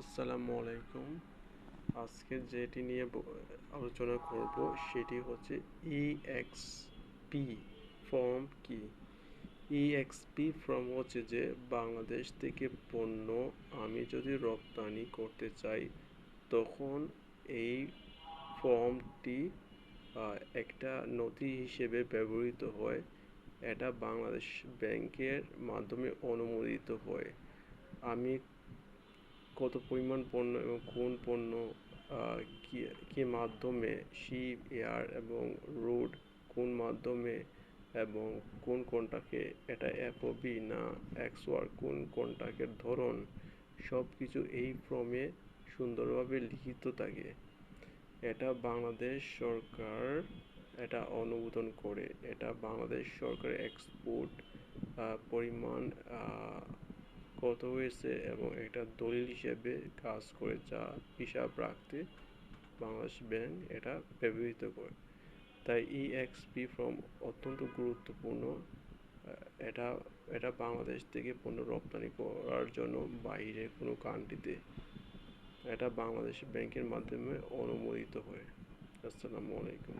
আসসালামু আলাইকুম। আজকে যেটি নিয়ে আলোচনা করব সেটি হচ্ছে ইএক্সপি ফর্ম কি। ইএক্সপি ফর্ম হচ্ছে যে বাংলাদেশ থেকে পণ্য আমি যদি রপ্তানি করতে চাই তখন এই ফর্মটি একটা নথি হিসেবে ব্যবহৃত হয়। এটা বাংলাদেশ ব্যাংকের মাধ্যমে অনুমোদিত হয়। আমি কত পরিমাণ পণ্য এবং কোন পণ্য কি কি মাধ্যমে শিপ, এয়ার এবং রোড কোন মাধ্যমে এবং কোন কন্ট্রাক্টে এটা এফওবি না এক্সওয়ার কোন কন্ট্রাক্টের ধরন সব কিছু এই ফর্মে সুন্দরভাবে লিখিত থাকে। এটা বাংলাদেশ সরকার এটা অনুমোদন করে। এটা বাংলাদেশ সরকারের এক্সপোর্ট পরিমাণ কত হয়েছে এবং একটা দলিল হিসেবে কাজ করে, যা হিসাব রাখতে বাংলাদেশ ব্যাংক এটা ব্যবহৃত করে। তাই ইএক্সপি ফর্ম অত্যন্ত গুরুত্বপূর্ণ। এটা এটা বাংলাদেশ থেকে পণ্য রপ্তানি করার জন্য বাইরে কোনো কান্ট্রিতে এটা বাংলাদেশ ব্যাংকের মাধ্যমে অনুমোদিত হয়। আসসালামু আলাইকুম।